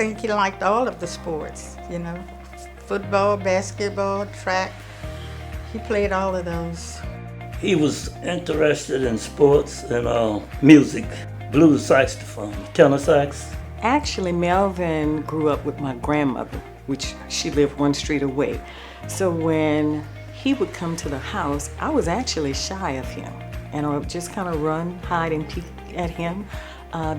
think he liked all of the sports, football, basketball, track. He played all of those. He was interested in sports and music, blues saxophone, tenor sax. Actually, Melvin grew up with my grandmother, which she lived one street away. So when he would come to the house, I was actually shy of him. And I would just kind of run, hide, and peek at him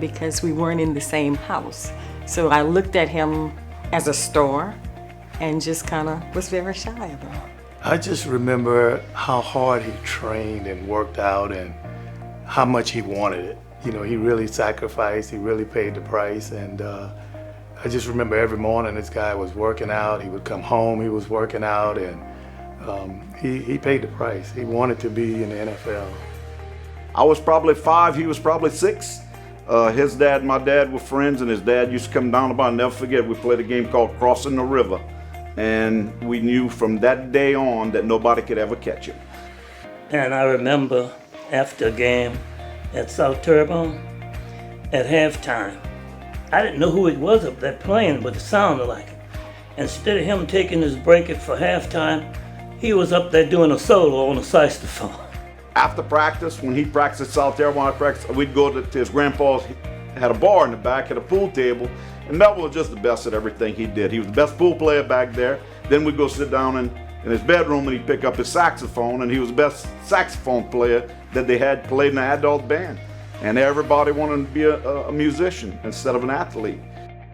because we weren't in the same house. So I looked at him as a star and just kind of was very shy of him. I just remember how hard he trained and worked out and how much he wanted it. He really sacrificed, he really paid the price. And I just remember every morning this guy was working out. He would come home, he was working out, and he paid the price. He wanted to be in the NFL. I was probably 5, he was probably 6. His dad and my dad were friends, and his dad used to come down by. I'll never forget, we played a game called Crossing the River. And we knew from that day on that nobody could ever catch him. And I remember after a game at South Terrebonne, at halftime, I didn't know who it was up there playing, but it sounded like it. Instead of him taking his break for halftime, he was up there doing a solo on a saxophone. After practice, when he practiced at South Terrebonne, we'd go to his grandpa's, had a bar in the back, had a pool table, and Melvin was just the best at everything he did. He was the best pool player back there. Then we'd go sit down in his bedroom and he'd pick up his saxophone, and he was the best saxophone player that they had played in the adult band. And everybody wanted him to be a musician instead of an athlete.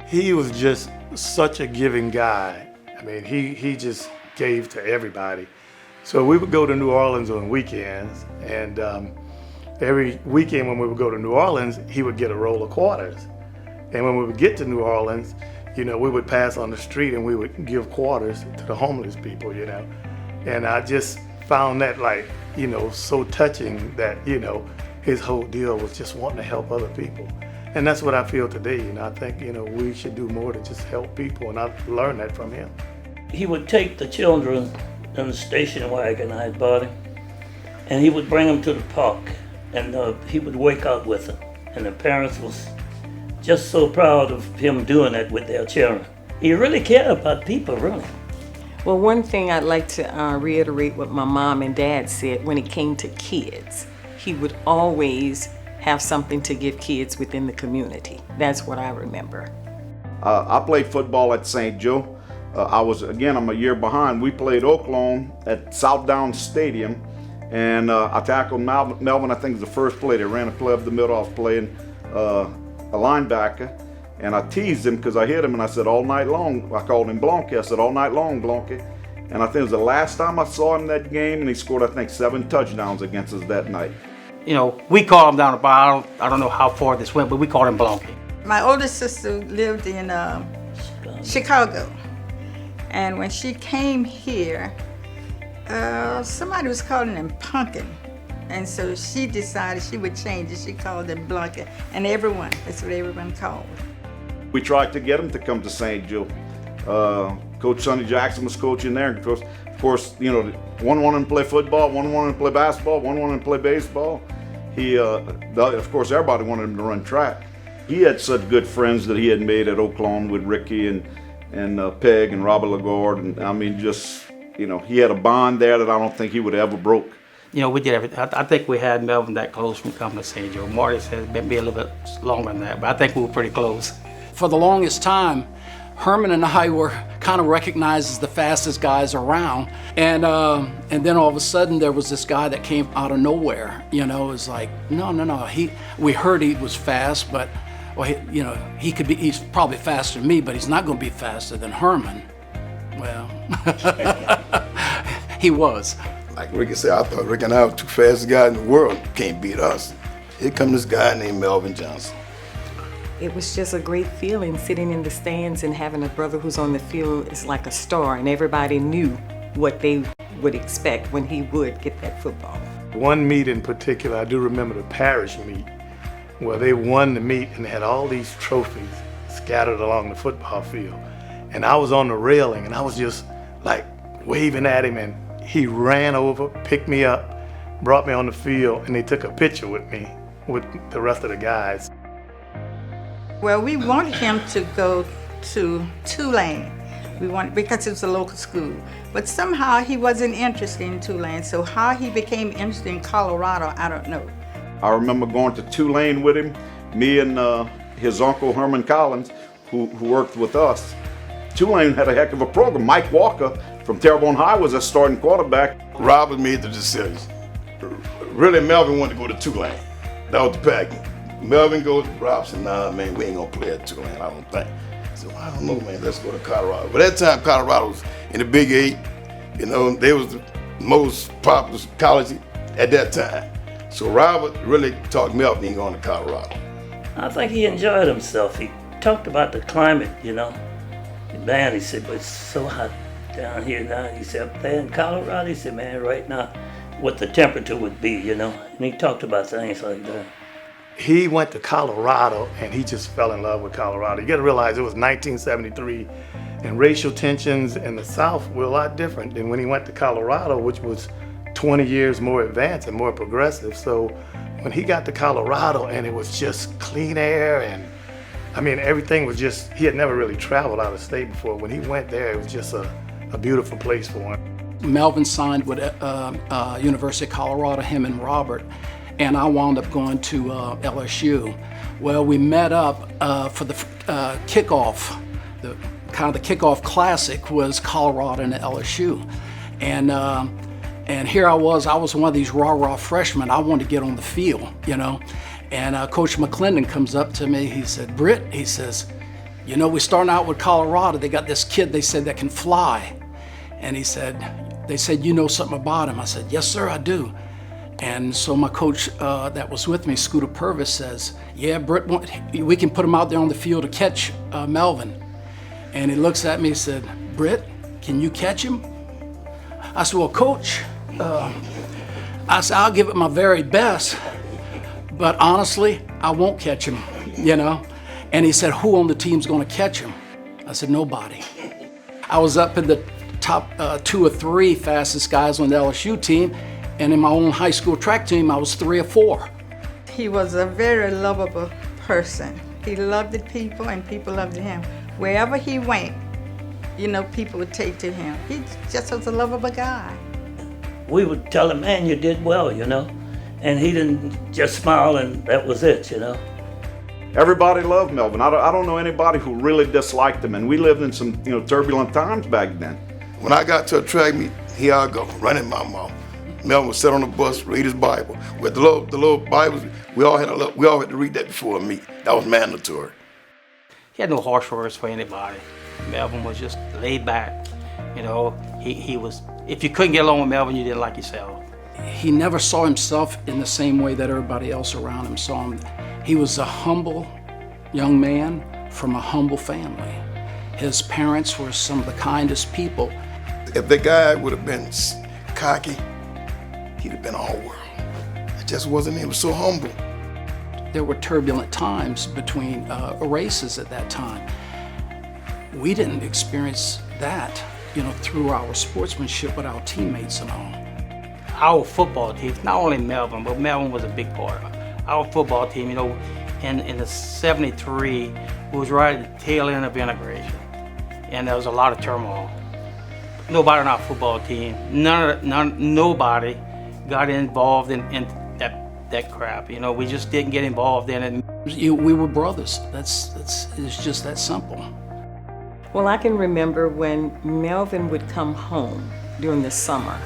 He was just such a giving guy. I mean, he just gave to everybody. So we would go to New Orleans on weekends, and every weekend when we would go to New Orleans, he would get a roll of quarters. And when we would get to New Orleans, we would pass on the street and we would give quarters to the homeless people, And I just found that so touching that, his whole deal was just wanting to help other people. And that's what I feel today. I think, we should do more to just help people, and I've learned that from him. He would take the children in the station wagon I had bought him, and he would bring them to the park, and he would wake up with them. And the parents was just so proud of him doing that with their children. He really cared about people, really. Well, one thing I'd like to reiterate what my mom and dad said when it came to kids. He would always have something to give kids within the community. That's what I remember. I played football at St. Joe. I'm a year behind. We played Oaklawn at South Downs Stadium, and I tackled Melvin, I think, was the first play. They ran a play up the middle. I was playing a linebacker, and I teased him because I hit him, and I said, all night long, I called him Blanky. I said, all night long, Blanky. And I think it was the last time I saw him that game, and he scored, I think, 7 touchdowns against us that night. We called him down the bar. I don't know how far this went, but we called him Blanky. My older sister lived in Chicago. And when she came here, somebody was calling him Punkin. And so she decided she would change it. She called him Blanca. And that's what everyone called. We tried to get him to come to St. Joe. Coach Sonny Jackson was coaching there. Of course, one wanted to play football, one wanted to play basketball, one wanted to play baseball. Of course, everybody wanted him to run track. He had such good friends that he had made at Oaklawn with Ricky and Peg and Robert Lagarde. And I mean, he had a bond there that I don't think he would have ever broke. We did everything. I think we had Melvin that close from coming to St. Joe. Marty said maybe a little bit longer than that, but I think we were pretty close. For the longest time, Herman and I were kind of recognized as the fastest guys around. And then all of a sudden there was this guy that came out of nowhere. It was like, no. We heard he was fast, but he's probably faster than me, but he's not going to be faster than Herman. Well, he was. Like Ricky said, I thought Ricky and I were two fastest guys in the world. Can't beat us. Here comes this guy named Melvin Johnson. It was just a great feeling sitting in the stands and having a brother who's on the field is like a star, and everybody knew what they would expect when he would get that football. One meet in particular, I do remember the parish meet, where they won the meet and had all these trophies scattered along the football field. And I was on the railing and I was just like waving at him, and he ran over, picked me up, brought me on the field, and they took a picture with me with the rest of the guys. Well, we wanted him to go to Tulane. We wanted, because it was a local school. But somehow he wasn't interested in Tulane, so how he became interested in Colorado, I don't know. I remember going to Tulane with him, me and his uncle Herman Collins, who worked with us. Tulane had a heck of a program. Mike Walker from Terrebonne High was a starting quarterback. Robert made the decision. Really, Melvin wanted to go to Tulane. That was the package. Melvin goes to Rob said, nah, man, we ain't gonna play at Tulane, I don't think. I said, well, I don't know, man, let's go to Colorado. But at that time, Colorado was in the Big 8. You know, they was the most popular college at that time. So Robert really talked Melvin into going to Colorado. I think he enjoyed himself. He talked about the climate, you know. Man, he said, but it's so hot down here now. He said, up there in Colorado, he said, man, right now, what the temperature would be, you know. And he talked about things like that. He went to Colorado and he just fell in love with Colorado. You gotta realize it was 1973 and racial tensions in the South were a lot different than when he went to Colorado, which was 20 years more advanced and more progressive. So when he got to Colorado and it was just clean air and I mean, everything was just, he had never really traveled out of state before. When he went there, it was just a beautiful place for him. Melvin signed with University of Colorado, him and Robert, and I wound up going to LSU. Well, we met up for the kickoff. The kickoff classic was Colorado and LSU, and here I was one of these rah-rah freshmen. I wanted to get on the field, you know. And Coach McClendon comes up to me. He said, Britt, he says, you know, we're starting out with Colorado. They got this kid, they said, that can fly. And he said, they said, you know something about him? I said, yes, sir, I do. And so my coach that was with me, Scooter Purvis, says, yeah, Britt, we can put him out there on the field to catch Melvin. And he looks at me and said, Britt, can you catch him? I said, well, Coach, I said, I'll give it my very best. But honestly, I won't catch him, you know? And he said, who on the team's gonna catch him? I said, nobody. I was up in the top 2 or 3 fastest guys on the LSU team, and in my own high school track team, I was 3 or 4. He was a very lovable person. He loved the people and people loved him. Wherever he went, you know, people would take to him. He just was a lovable guy. We would tell him, man, you did well, you know. And he didn't just smile and that was it, you know. Everybody loved Melvin. I don't know anybody who really disliked him, and we lived in some, you know, turbulent times back then. When I got to a track meet, here I go, running my mouth. Melvin would sit on the bus, read his Bible. With the little Bibles, we all had to read that before a meet. That was mandatory. He had no harsh words for anybody. Melvin was just laid back. You know, he was, if you couldn't get along with Melvin, you didn't like yourself. He never saw himself in the same way that everybody else around him saw him. He was a humble young man from a humble family. His parents were some of the kindest people. If the guy would have been cocky, he'd have been all world. It just wasn't, he was so humble. There were turbulent times between races at that time. We didn't experience that, you know, through our sportsmanship with our teammates and all. Our football team, not only Melvin, but Melvin was a big part of it. Our football team, you know, in the 73, we was right at the tail end of integration. And there was a lot of turmoil. Nobody on our football team, nobody got involved in that crap. You know, we just didn't get involved in it. We were brothers. It's just that simple. Well, I can remember when Melvin would come home during the summer.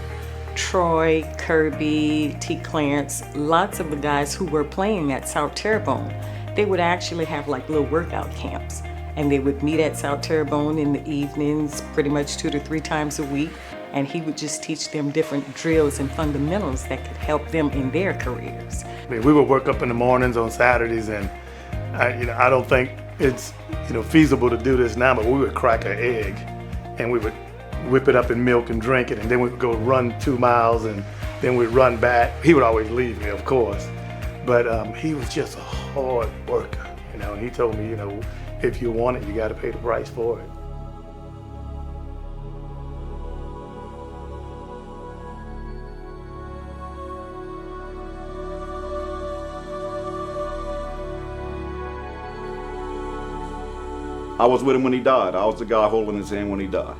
Troy, Kirby, T. Clarence, lots of the guys who were playing at South Terrebonne, they would actually have like little workout camps. And they would meet at South Terrebonne in the evenings, pretty much 2 to 3 times a week. And he would just teach them different drills and fundamentals that could help them in their careers. I mean, we would work up in the mornings on Saturdays, and I don't think it's feasible to do this now, but we would crack an egg and we would whip it up in milk and drink it, and then we'd go run 2 miles, and then we'd run back. He would always leave me, of course, but he was just a hard worker, and he told me, if you want it, you got to pay the price for it. I was with him when he died. I was the guy holding his hand when he died.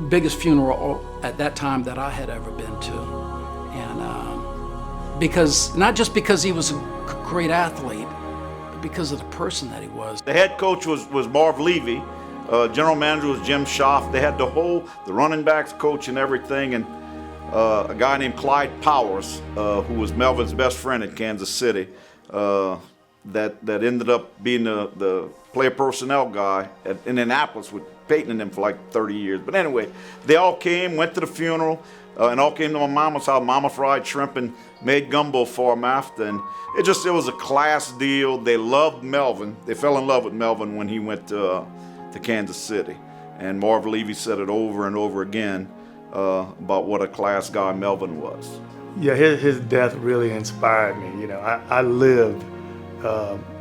Biggest funeral at that time that I had ever been to. And because, not just because he was a great athlete, but because of the person that he was. The head coach was Marv Levy. General manager was Jim Schaff. They had the running backs coach and everything. And a guy named Clyde Powers, who was Melvin's best friend in Kansas City, that ended up being the player personnel guy in Indianapolis with Peyton and them for like 30 years. But anyway, they all came, went to the funeral, and all came to my mama's house. Mama fried shrimp and made gumbo for him after. And it was a class deal. They loved Melvin. They fell in love with Melvin when he went to Kansas City. And Marv Levy said it over and over again about what a class guy Melvin was. Yeah, his death really inspired me. You know, I lived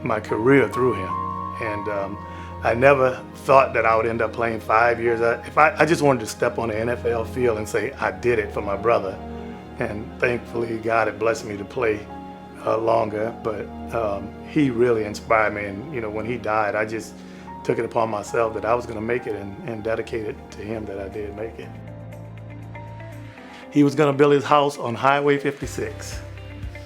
my career through him, and I never thought that I would end up playing 5 years. I just wanted to step on the NFL field and say I did it for my brother, and thankfully God had blessed me to play longer. But he really inspired me, and you know, when he died, I just took it upon myself that I was going to make it and dedicate it to him that I did make it. He was going to build his house on Highway 56.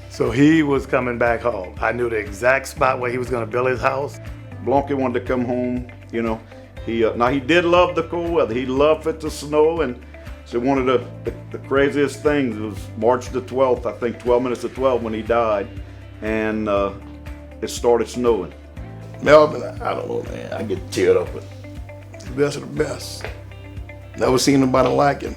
So he was coming back home. I knew the exact spot where he was going to build his house. Blanque wanted to come home, you know. He did love the cold weather. He loved it to snow, and so one of the craziest things was March the 12th, I think 12 minutes to 12 when he died, and it started snowing. Melvin, I don't know, man. I get teared up with the best of the best. Never seen nobody like him.